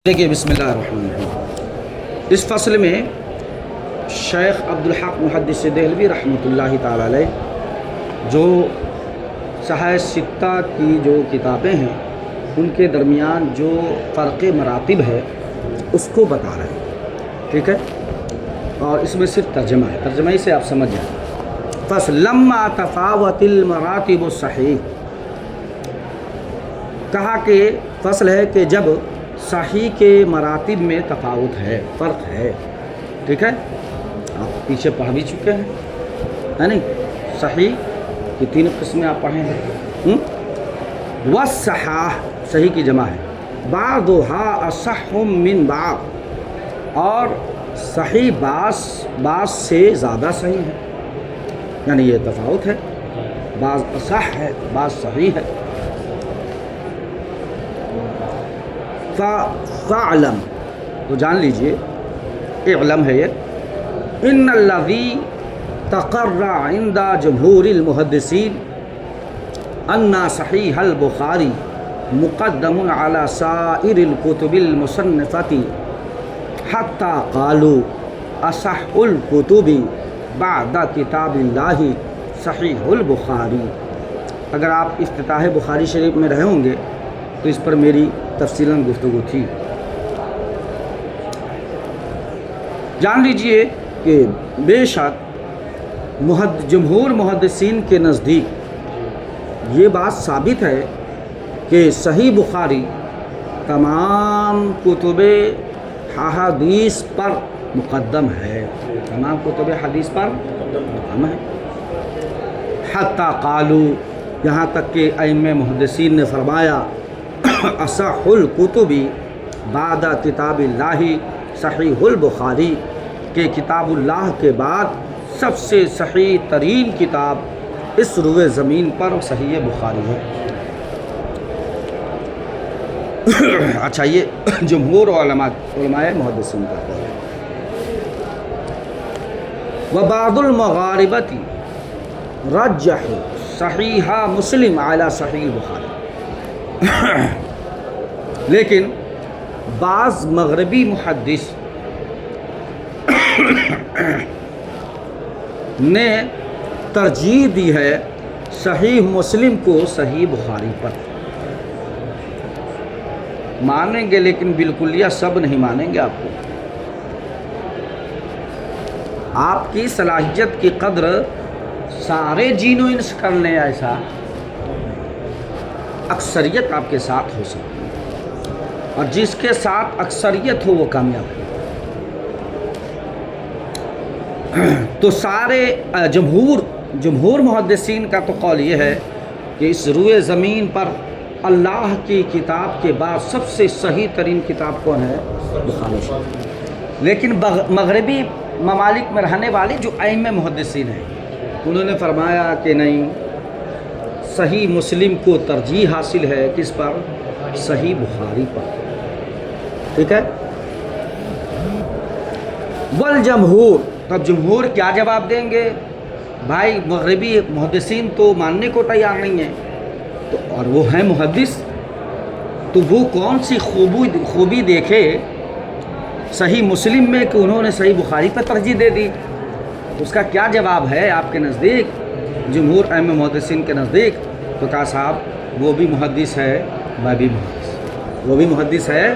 دیکھیے بسم اللہ الرحمن الرحیم، اس فصل میں شیخ عبدالحق محدث دہلوی رحمۃ اللہ تعالی علیہ جو صحائح ستہ کی جو کتابیں ہیں ان کے درمیان جو فرق مراتب ہے اس کو بتا رہے ہیں، ٹھیک ہے، اور اس میں صرف ترجمہ ہے، ترجمہ ہی سے آپ سمجھ جائیں۔ فصل لما تفاوت المراتب الصحیح، کہا کہ فصل ہے کہ جب صحیح کے مراتب میں تفاوت ہے، فرق ہے، ٹھیک ہے، آپ پیچھے پڑھ بھی چکے ہیں، ہے نہیں؟ صحیح کی تین قسمیں آپ پڑھیں ہیں، والصحاح صحیح کی جمع ہے، بعضها اصح من بعض، اور صحیح بعض سے زیادہ صحیح ہے، یعنی یہ تفاوت ہے، بعض اصح ہے بعض صحیح ہے۔ فَعْلَمْ، تو جان لیجئے، اعلم ہے یہ، ان الذی تقرر عند جمہور المحدثین ان صحیح البخاری مقدم علی سائر الکتب المصنفۃ حتی قالوا اصح الکتب بعد کتاب اللہ صحیح البخاری۔ اگر آپ افتتاح بخاری شریف میں رہے ہوں گے تو اس پر میری تفصیلاً گفتگو تھی۔ جان لیجئے کہ بے شک جمہور محدثین کے نزدیک یہ بات ثابت ہے کہ صحیح بخاری تمام کتب حدیث پر مقدم ہے، تمام کتب حدیث پر مقدم ہے، حتی قالو، یہاں تک کہ ائمہ محدثین نے فرمایا اصح الکتب بعد کتاب اللہ صحیح البخاری، کہ کتاب اللہ کے بعد سب سے صحیح ترین کتاب اس روئے زمین پر صحیح بخاری ہے۔ اچھا، یہ جمہور علماء محدثین کا قول ہے۔ وبعض المغاربۃ رجح صحیح مسلم علی صحیح بخاری، لیکن بعض مغربی محدث نے ترجیح دی ہے صحیح مسلم کو صحیح بخاری پر۔ مانیں گے لیکن بالکلیہ سب نہیں مانیں گے، آپ کو آپ کی صلاحیت کی قدر سارے جین و انس کر لیں، ایسا اکثریت آپ کے ساتھ ہو سکتی ہے، اور جس کے ساتھ اکثریت ہو وہ کامیاب ہے۔ تو سارے جمہور محدثین کا تو قول یہ ہے کہ اس روئے زمین پر اللہ کی کتاب کے بعد سب سے صحیح ترین کتاب کون ہے؟ بخاری شریف۔ لیکن مغربی ممالک میں رہنے والے جو ائمہ محدثین ہیں انہوں نے فرمایا کہ نہیں، صحیح مسلم کو ترجیح حاصل ہے کس پر؟ صحیح بخاری پر، ٹھیک ہے۔ والجمہور، تب جمہور کیا جواب دیں گے؟ بھائی مغربی محدثین تو ماننے کو تیار نہیں ہیں، تو اور وہ ہیں محدث، تو وہ کون سی خوبی دیکھے صحیح مسلم میں کہ انہوں نے صحیح بخاری پر ترجیح دے دی؟ اس کا کیا جواب ہے آپ کے نزدیک، جمہور ائمہ محدثین کے نزدیک؟ تو کہا صاحب وہ بھی محدث ہے میں بھی محدث، وہ بھی محدث ہے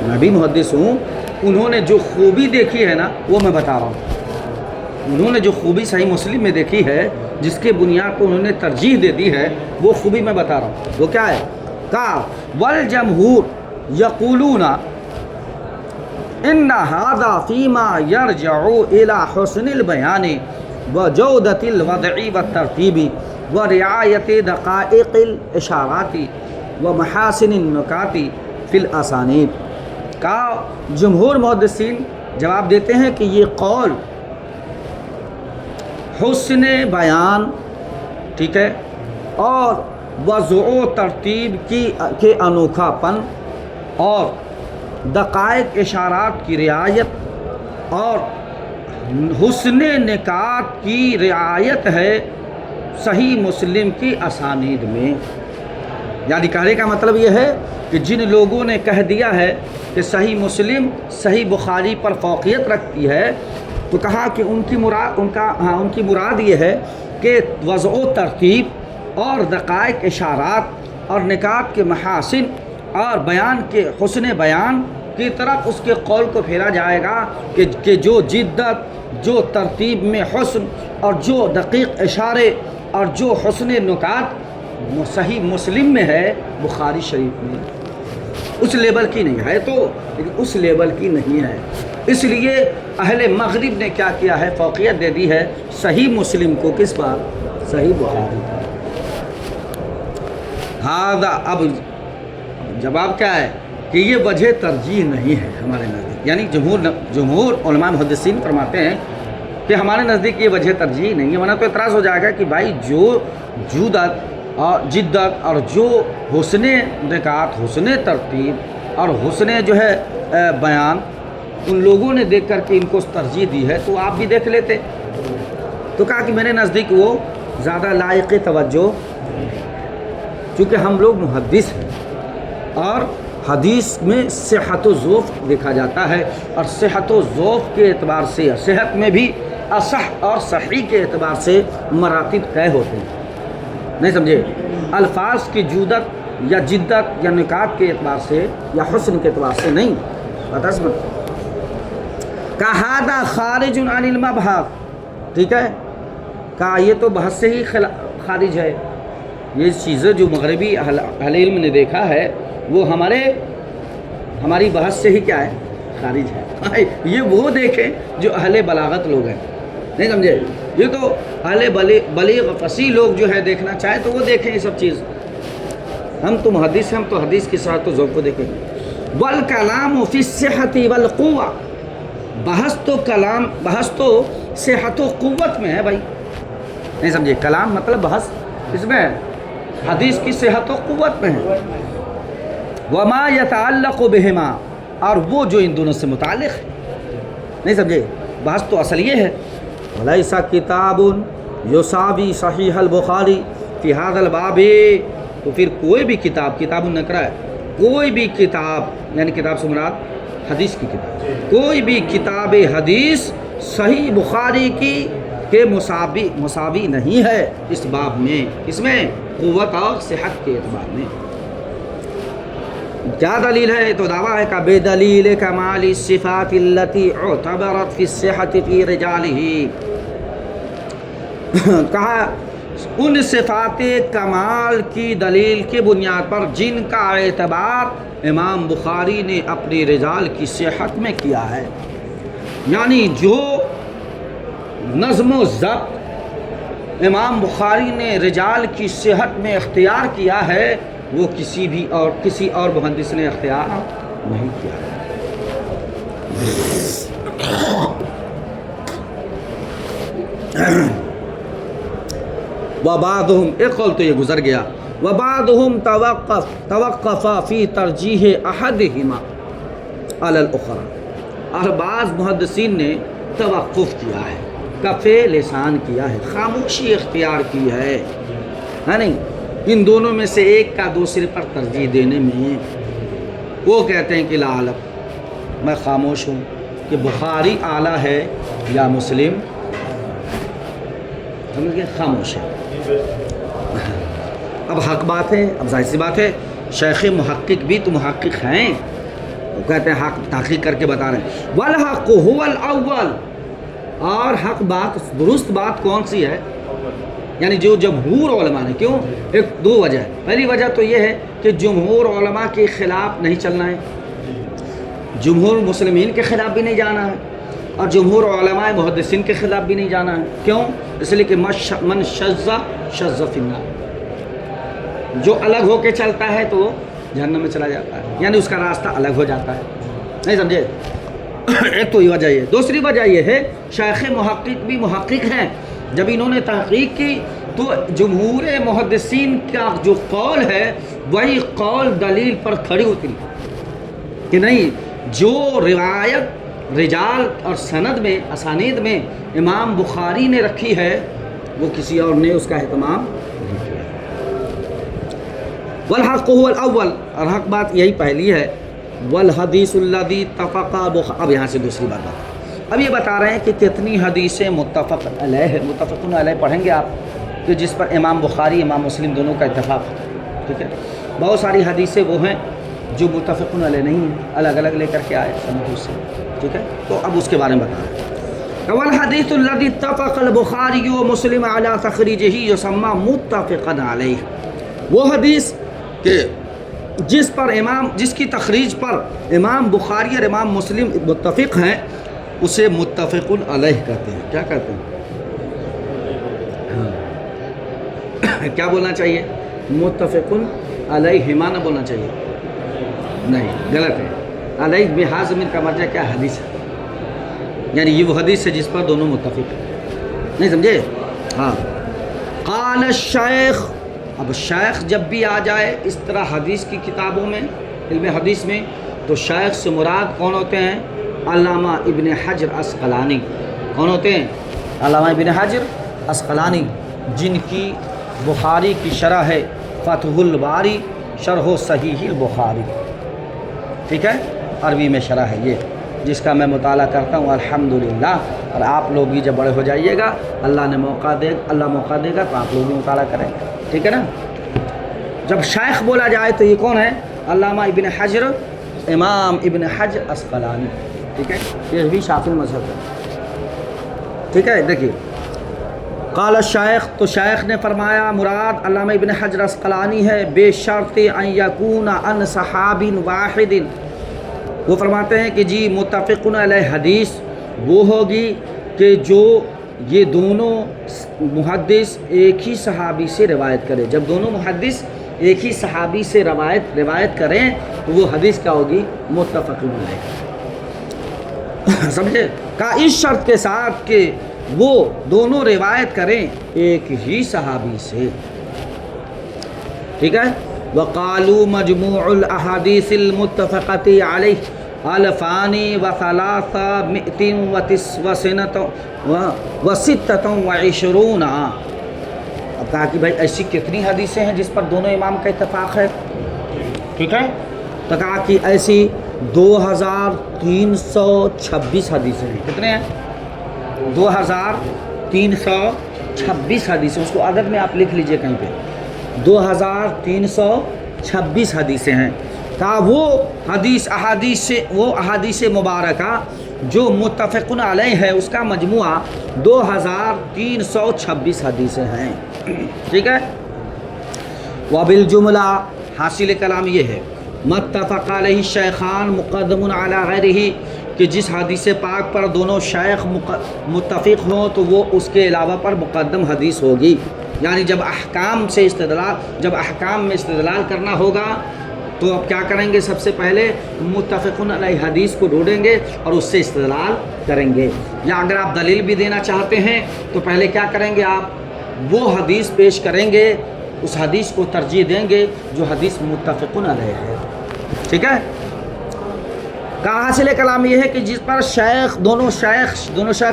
میں بھی محدث ہوں، انہوں نے جو خوبی دیکھی ہے نا وہ میں بتا رہا ہوں، انہوں نے جو خوبی صحیح مسلم میں دیکھی ہے جس کے بنیاد پر انہوں نے ترجیح دے دی ہے وہ خوبی میں بتا رہا ہوں، وہ کیا ہے؟ کہا والجمہور یقولون ان ھذا فیما یرجع الی حسن البیان وجودۃ الوضع والترتیب ورعایت دقائق الاشارات ومحاسن النکات فی الاسانید۔ کہا جمہور محدثین جواب دیتے ہیں کہ یہ قول حسن بیان، ٹھیک ہے، اور وضع و ترتیب کے انوکھا پن اور دقائق اشارات کی رعایت اور حسن نکات کی رعایت ہے صحیح مسلم کی اسانید میں۔ یعنی کہنے کا مطلب یہ ہے کہ جن لوگوں نے کہہ دیا ہے کہ صحیح مسلم صحیح بخاری پر فوقیت رکھتی ہے، تو کہا کہ ان کی مراد یہ ہے کہ وضع و ترتیب اور دقائق اشارات اور نکات کے محاسن اور بیان کے حسن بیان کی طرف اس کے قول کو پھیرا جائے گا کہ جو جدت، جو ترتیب میں حسن اور جو دقیق اشارے اور جو حسن نکات صحیح مسلم میں ہے، بخاری شریف میں اس لیول کی نہیں ہے، تو لیکن اس لیول کی نہیں ہے۔ اس لیے اہل مغرب نے کیا کیا ہے، فوقیت دے دی ہے صحیح مسلم کو، کس پر؟ صحیح بخاری پر۔ اب جواب کیا ہے کہ یہ وجہ ترجیح نہیں ہے ہمارے نزدیک، یعنی جمہور علماء محدثین فرماتے ہیں کہ ہمارے نزدیک یہ وجہ ترجیح نہیں ہے، ورنہ تو اعتراض ہو جائے گا کہ بھائی جو جدت اور جو حسن نکات، حسن ترتیب اور حسن جو ہے بیان ان لوگوں نے دیکھ کر کے ان کو ترجیح دی ہے، تو آپ بھی دیکھ لیتے۔ تو کہا کہ میرے نزدیک وہ زیادہ لائق توجہ، چونکہ ہم لوگ محدث ہیں اور حدیث میں صحت و ذوق دیکھا جاتا ہے، اور صحت و ذوق کے اعتبار سے صحت میں بھی اصح اور صحیح کے اعتبار سے مراتب طے ہوتے ہیں، نہیں سمجھے؟ الفاظ کی جودت یا جدت یا نکات کے اعتبار سے یا حسن کے اعتبار سے نہیں، بتا سمجھ کہا خارج عن المبحث، ٹھیک ہے، کہا یہ تو بحث سے ہی خارج ہے، یہ چیزیں جو مغربی اہل علم نے دیکھا ہے وہ ہماری بحث سے ہی کیا ہے، خارج ہے۔ یہ وہ دیکھیں جو اہل بلاغت لوگ ہیں، نہیں سمجھے؟ یہ تو اہل بلیغ فصیح لوگ جو ہے دیکھنا چاہے تو وہ دیکھیں یہ سب چیز، ہم تو محدث ہیں، ہم تو حدیث کی صحت و ذوق کو دیکھیں گے۔ والکلام فی الصحۃ والقوہ، بحث تو صحت و قوت میں ہے بھائی، نہیں سمجھے؟ کلام مطلب بحث اس میں ہے، حدیث کی صحت و قوت میں ہے۔ وما یتعلق بہما، اور وہ جو ان دونوں سے متعلق ہے، نہیں سمجھے؟ بحث تو اصل یہ ہے، ولیس کتاب یساوی صحیح البخاری فی ھذا الباب، تو پھر کوئی بھی کتاب نکرہ ہے، کوئی بھی کتاب، یعنی کتاب سے مراد حدیث کی کتاب، کوئی بھی کتاب حدیث صحیح بخاری کی کے مساوی نہیں ہے اس باب میں، اس میں قوت اور صحت کے اعتبار میں۔ کیا دلیل ہے؟ تو دعویٰ ہے کہ بے دلیل کمال الصفات التي اعتبرت فی الصحۃ فی رجالہ، کہا ان صفات کمال کی دلیل کی بنیاد پر جن کا اعتبار امام بخاری نے اپنی رجال کی صحت میں کیا ہے، یعنی جو نظم و ضبط امام بخاری نے رجال کی صحت میں اختیار کیا ہے وہ کسی اور محدث نے اختیار نہیں کیا ہے۔ وبعضهم، ایک قول تو یہ گزر گیا، وبعضهم توقف فی ترجیح احدہما علی الاخری، اور بعض محدثین نے توقف کیا ہے، کف لسان کیا ہے، خاموشی اختیار کی ہے نہیں، ان دونوں میں سے ایک کا دوسرے پر ترجیح دینے میں۔ وہ کہتے ہیں کہ لا اعلم، میں خاموش ہوں کہ بخاری اعلیٰ ہے یا مسلم، سمجھ گئے؟ خاموش ہے۔ اب حق بات ہے، اب ظاہر سی بات ہے، شیخ محقق بھی تو محقق ہیں، وہ کہتے ہیں حق تحقیق کر کے بتا رہے ہیں۔ والحق هو الاول، اور حق بات، درست بات کون سی ہے؟ یعنی جو جمہور علماء نے، کیوں؟ ایک دو وجہ ہے، پہلی وجہ تو یہ ہے کہ جمہور علماء کے خلاف نہیں چلنا ہے، جمہور مسلمین کے خلاف بھی نہیں جانا ہے، اور جمہور علماء محدثین کے خلاف بھی نہیں جانا ہے، کیوں؟ اس لیے کہ من شذ فی النار، جو الگ ہو کے چلتا ہے تو جہنم میں چلا جاتا ہے، یعنی اس کا راستہ الگ ہو جاتا ہے، نہیں سمجھے؟ ایک تو یہ وجہ یہ، دوسری وجہ یہ ہے شیخ محقق بھی محقق ہیں، جب انہوں نے تحقیق کی تو جمہور محدثین کا جو قول ہے وہی قول دلیل پر کھڑی اتری کہ نہیں، جو روایت رجال اور سند میں، اسانید میں امام بخاری نے رکھی ہے وہ کسی اور نے اس کا اہتمام نہیں کیا۔ والحق هو الاول، اور حق بات یہی پہلی ہے والحدیث الذی اتفق اب یہاں سے دوسری بات اب یہ بتا رہے ہیں کہ کتنی حدیثیں متفق علیہ متفقن علیہ پڑھیں گے آپ کہ جس پر امام بخاری امام مسلم دونوں کا اتفاق ہے. ٹھیک ہے, بہت ساری حدیثیں وہ ہیں جو متفقن علیہ نہیں ہیں, الگ الگ لے کر کے آئے سندوں سے. ٹھیک ہے, تو اب اس کے بارے میں بتا رہے ہیں. والحدیث الذی اتفق البخاری ومسلم علی تخریجہ یسمى متفقا علیہ, وہ حدیث کہ جس کی تخریج پر امام بخاری اور امام مسلم متفق ہیں اسے متفق علیہ کہتے ہیں. کیا کہتے ہیں؟ کیا بولنا چاہیے؟ متفق علیہما نہ بولنا چاہیے, نہیں غلط ہے. علیہ بحاظ من کا مرجع کیا؟ حدیث ہے, یعنی یہ وہ حدیث ہے جس پر دونوں متفق ہیں. نہیں سمجھے؟ ہاں. قال الشیخ, اب شیخ جب بھی آ جائے اس طرح حدیث کی کتابوں میں, علم حدیث میں, تو شیخ سے مراد کون ہوتے ہیں؟ علامہ ابن حجر عسقلانی. کون ہوتے ہیں؟ علامہ ابن حجر عسقلانی, جن کی بخاری کی شرح ہے فتح الباری شرح صحیح البخاری. ٹھیک ہے, عربی میں شرح ہے یہ, جس کا میں مطالعہ کرتا ہوں الحمدللہ. اور آپ لوگ بھی جب بڑے ہو جائیے گا, اللہ موقع دے گا تو آپ لوگ بھی مطالعہ کریں. ٹھیک ہے نا. جب شیخ بولا جائے تو یہ کون ہے؟ علامہ ابن حجر, امام ابن حجر عسقلانی. ٹھیک ہے, یہ بھی شافعی مذہب ہے. ٹھیک ہے, دیکھیے قال الشیخ, تو شیخ نے فرمایا مراد علامہ ابن حجر عسقلانی ہے بے شرط ان یکون عن صحاب واحد. وہ فرماتے ہیں کہ جی متفق علیہ حدیث وہ ہوگی کہ جو یہ دونوں محدث ایک ہی صحابی سے روایت کرے. جب دونوں محدث ایک ہی صحابی سے روایت کریں تو وہ حدیث کیا ہوگی؟ متفق علیہ. سمجھے؟ کا اس شرط کے ساتھ کہ وہ دونوں روایت کریں ایک ہی صحابی سے. ٹھیک ہے. وقالوا مجموع الاحاديث المتفقة عليه الفانی وثلاثمائة وستة وعشرون. اب کہا کہ بھائی ایسی کتنی حدیثیں ہیں جس پر دونوں امام کا اتفاق ہے؟ ٹھیک ہے, تو کہا کہ ایسی 2326 حدیثیں ہیں. کتنے ہیں؟ 2326 حدیثیں. اس کو عدد میں آپ لکھ لیجئے کہیں پہ, 2326 حدیثیں ہیں. کہا وہ احادیث مبارکہ جو متفقن علیہ ہے اس کا مجموعہ 2326 حدیثیں ہیں. ٹھیک ہے. وبالجملہ حاصل کلام یہ ہے متفق علیہ الشیخان مقدم علی غیرہ, کہ جس حدیث پاک پر دونوں شیخ متفق ہوں تو وہ اس کے علاوہ پر مقدم حدیث ہوگی. یعنی جب احکام میں استدلال کرنا ہوگا تو اب کیا کریں گے؟ سب سے پہلے متفقن علیہ حدیث کو ڈھونڈیں گے اور اس سے استدلال کریں گے. یا اگر آپ دلیل بھی دینا چاہتے ہیں تو پہلے کیا کریں گے؟ آپ وہ حدیث پیش کریں گے, اس حدیث کو ترجیح دیں گے جو حدیث متفقن علیہ ہے. ٹھیک ہے. کہا حاصل کلام یہ ہے کہ جس پر دونوں شیخ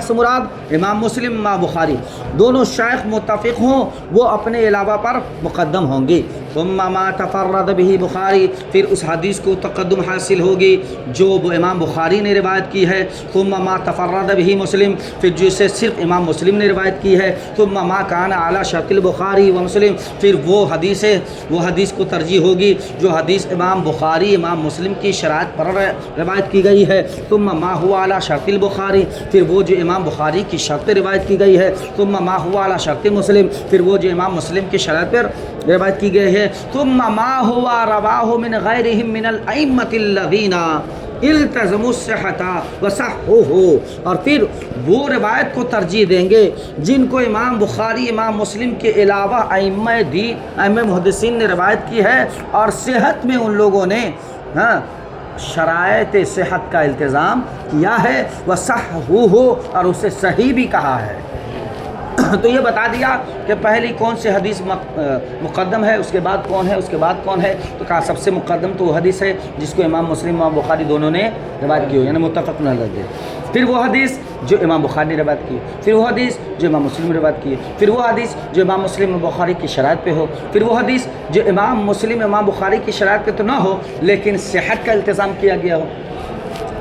سے مراد امام مسلم امام بخاری دونوں شیخ متفق ہوں وہ اپنے علاوہ پر مقدم ہوں گے. ثم ما تفرد به بخاری, پھر اس حدیث کو تقدم حاصل ہوگی جو امام بخاری نے روایت کی ہے. ثم ما تفرد به مسلم, پھر جسے صرف امام مسلم نے روایت کی ہے. ثم ما کان علی شرط البخاری و مسلم, پھر وہ حدیث کو ترجیح ہوگی جو حدیث امام بخاری امام مسلم کی شرائط پر روایت کی گئی ہے. ثم ما هو علی شرط البخاری, پھر وہ جو امام بخاری کی شرط روایت کی گئی ہے. ثم ما هو علی شرط مسلم, پھر وہ جو امام مسلم کی شرائط پر روایت کی گئی ہے. ثم ما هو رواه من غیرهم من الائمة الذین التزموا الصحة وصححوه, اور پھر وہ روایت کو ترجیح دیں گے جن کو امام بخاری امام مسلم کے علاوہ ائمہ محدثین نے روایت کی ہے اور صحت میں ان لوگوں نے شرائط صحت کا التزام کیا ہے. وصححوه, اور اسے صحیح بھی کہا ہے. تو یہ بتا دیا کہ پہلی کون سی حدیث مقدم ہے، اس کے بعد کون ہے، اس کے بعد کون ہے. تو کہا سب سے مقدم تو وہ حدیث ہے جس کو امام مسلم امام بخاری دونوں نے روایت کی ہو، یعنی متفق علیہ. پھر وہ حدیث جو امام بخاری نے روایت کی، پھر وہ حدیث جو امام مسلم نے روایت کی، پھر وہ حدیث جو امام مسلم امام بخاری کی شرائط پہ ہو، پھر وہ حدیث جو امام مسلم امام بخاری کی شرائط پہ تو نہ ہو لیکن صحت کا التزام کیا گیا ہو،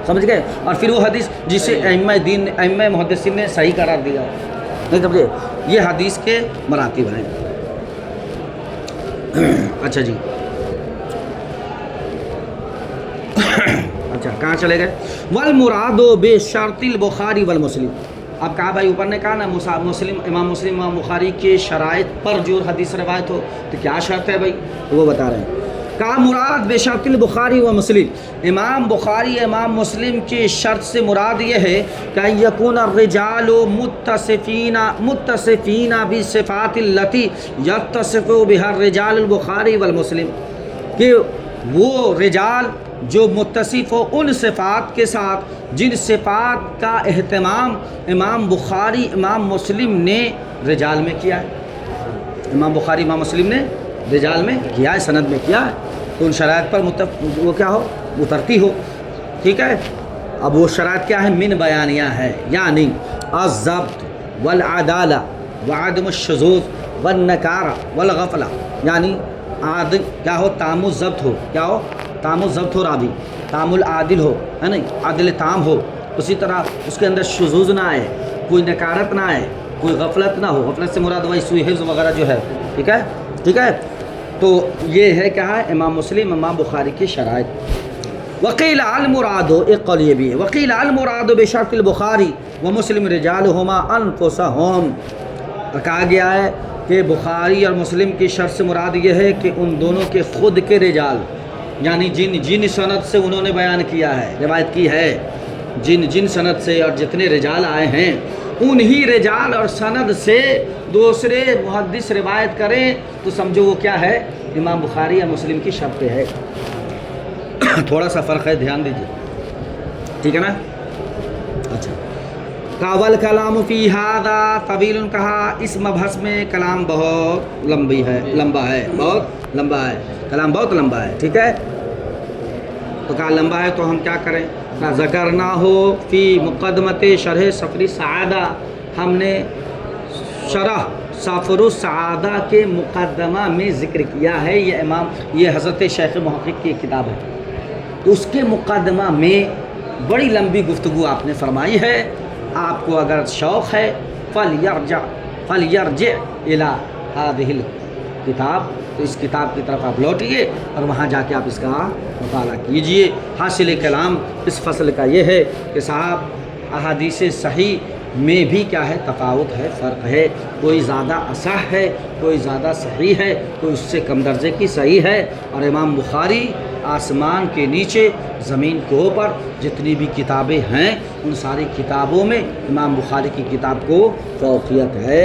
سمجھ گئے. اور پھر وہ حدیث جسے ائمہ دین ائمہ محدثین نے صحیح قرار دیا ہو. نہیں سمجھے؟ یہ حدیث کے مراتب ہیں. اچھا جی، اچھا کہاں چلے گئے؟ والمراد بشرط البخاری والمسلم. اب کہا بھائی اوپر نے کہا نا مسلم امام بخاری کے شرائط پر جو حدیث روایت ہو تو کیا شرط ہے بھائی؟ تو وہ بتا رہے ہیں. کہا مراد بشرط البخاری و مسلم، امام بخاری امام مسلم کی شرط سے مراد یہ ہے کہ یکون الرجال متصفین بصفات التی یتصف بها الرجال البخاری والمسلم، کہ وہ رجال جو متصف ہو ان صفات کے ساتھ جن صفات کا اہتمام امام بخاری امام مسلم نے رجال میں کیا ہے. امام بخاری امام مسلم نے رجال میں کیا ہے، سند میں کیا ہے، تو ان شرائط پر وہ کیا ہو، اترتی ہو. ٹھیک ہے. اب وہ شرائط کیا ہے؟ من بیانیہ ہے، یعنی الضبط والعدالہ وعدم الشذوذ والنکارہ والغفلہ، یعنی عادل کیا ہو، تام الضبط ہو، کیا ہو، تام الضبط ہو راوی، تام العادل ہو، ہے نہیں، عادل تام ہو. اسی طرح اس کے اندر شذوذ نہ آئے، کوئی نکارت نہ آئے، کوئی غفلت نہ ہو. غفلت سے مراد وہی سوء حفظ وغیرہ جو ہے. ٹھیک ہے، ٹھیک ہے. تو یہ ہے کیا ہے امام مسلم امام بخاری کی شرائط. وقیل المراد، ایک قول یہ بھی ہے، وقیل المراد بشرط البخاری ومسلم رجالہما انفسہم. کہا گیا ہے کہ بخاری اور مسلم کی شرط سے مراد یہ ہے کہ ان دونوں کے خود کے رجال، یعنی جن سند سے انہوں نے بیان کیا ہے، روایت کی ہے، جن سند سے اور جتنے رجال آئے ہیں انہی رجال اور سند سے دوسرے محدث روایت کریں تو سمجھو وہ کیا ہے، امام بخاری یا مسلم کی شرط پہ ہے. تھوڑا سا فرق ہے، دھیان دیجیے. ٹھیک ہے نا. اچھا، کاول کلام فی ھذا طویل، کہا اس مبحث میں کلام بہت لمبا ہے، بہت لمبا ہے، کلام بہت لمبا ہے. ٹھیک ہے. تو کہا لمبا ہے تو ہم کیا کریں؟ کہا ذکرنا ہو فی مقدمت شرح سفر السعادہ، ہم نے شرح سفر السعادہ کے مقدمہ میں ذکر کیا ہے. یہ حضرت شیخ محقق کی کتاب ہے، تو اس کے مقدمہ میں بڑی لمبی گفتگو آپ نے فرمائی ہے. آپ کو اگر شوق ہے فلیرجع الی هذه الکتاب، تو اس کتاب کی طرف آپ لوٹیے اور وہاں جا کے آپ اس کا مطالعہ کیجئے. حاصل کلام اس فصل کا یہ ہے کہ صاحب احادیث صحیح میں بھی کیا ہے، تفاوت ہے، فرق ہے. کوئی زیادہ اصح ہے، کوئی زیادہ صحیح ہے، کوئی اس سے کم درجے کی صحیح ہے. اور امام بخاری آسمان کے نیچے زمین کے اوپر جتنی بھی کتابیں ہیں ان ساری کتابوں میں امام بخاری کی کتاب کو فوقیت ہے.